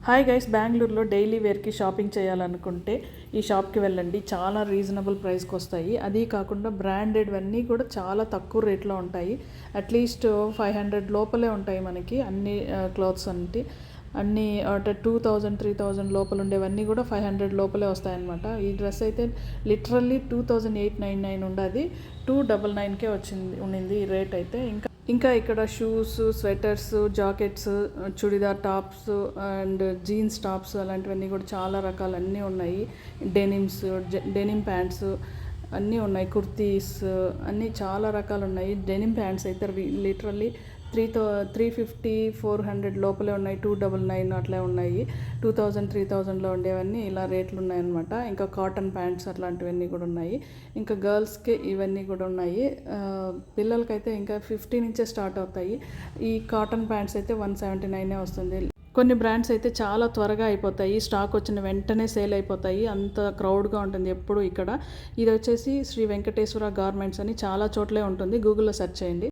Hi guys, బెంగళూరులో daily వేర్కి shopping చేయాలనుకుంటే ఈ షాప్కి వెళ్ళండి. చాలా రీజనబుల్ ప్రైస్కి వస్తాయి. అది కాకుండా బ్రాండెడ్వన్నీ కూడా చాలా తక్కువ రేట్లో ఉంటాయి. అట్లీస్ట్ 500 లోపలే ఉంటాయి మనకి అన్ని క్లాత్స్ అన్నీ 2000 3000 లోపల ఉండేవన్నీ కూడా 500 లోపలే వస్తాయన్నమాట. ఈ డ్రెస్ అయితే లిటరల్లీ 2899 ఉండదు, 299కే ఉండింది ఈ రేట్ అయితే. ఇంకా ఇక్కడ shoes, sweaters, jackets, churidar tops and jeans tops అలాంటివన్నీ కూడా చాలా రకాలు అన్నీ ఉన్నాయి. డెనిమ్ ప్యాంట్స్ అన్నీ ఉన్నాయి. కుర్తీస్ అన్నీ చాలా రకాలు ఉన్నాయి. డెనిమ్ ప్యాంట్స్ అయితే లిటరల్లీ 350 400 లోపలే ఉన్నాయి. 299 అట్లా ఉన్నాయి. 2000 3000లో ఉండేవన్నీ ఇలా రేట్లు ఉన్నాయన్నమాట. ఇంకా కాటన్ ప్యాంట్స్ అట్లాంటివన్నీ కూడా ఉన్నాయి. ఇంకా గర్ల్స్కి ఇవన్నీ కూడా ఉన్నాయి. పిల్లలకైతే ఇంకా 50 నుంచే స్టార్ట్ అవుతాయి. ఈ కాటన్ ప్యాంట్స్ అయితే 179 వస్తుంది. కొన్ని బ్రాండ్స్ అయితే చాలా త్వరగా అయిపోతాయి, స్టాక్ వచ్చిన వెంటనే సేల్ అయిపోతాయి. అంత క్రౌడ్గా ఉంటుంది ఎప్పుడు ఇక్కడ. ఇది వచ్చేసి శ్రీ వెంకటేశ్వర గార్మెంట్స్ అని చాలా చోట్లే ఉంటుంది. గూగుల్లో సెర్చ్ చేయండి.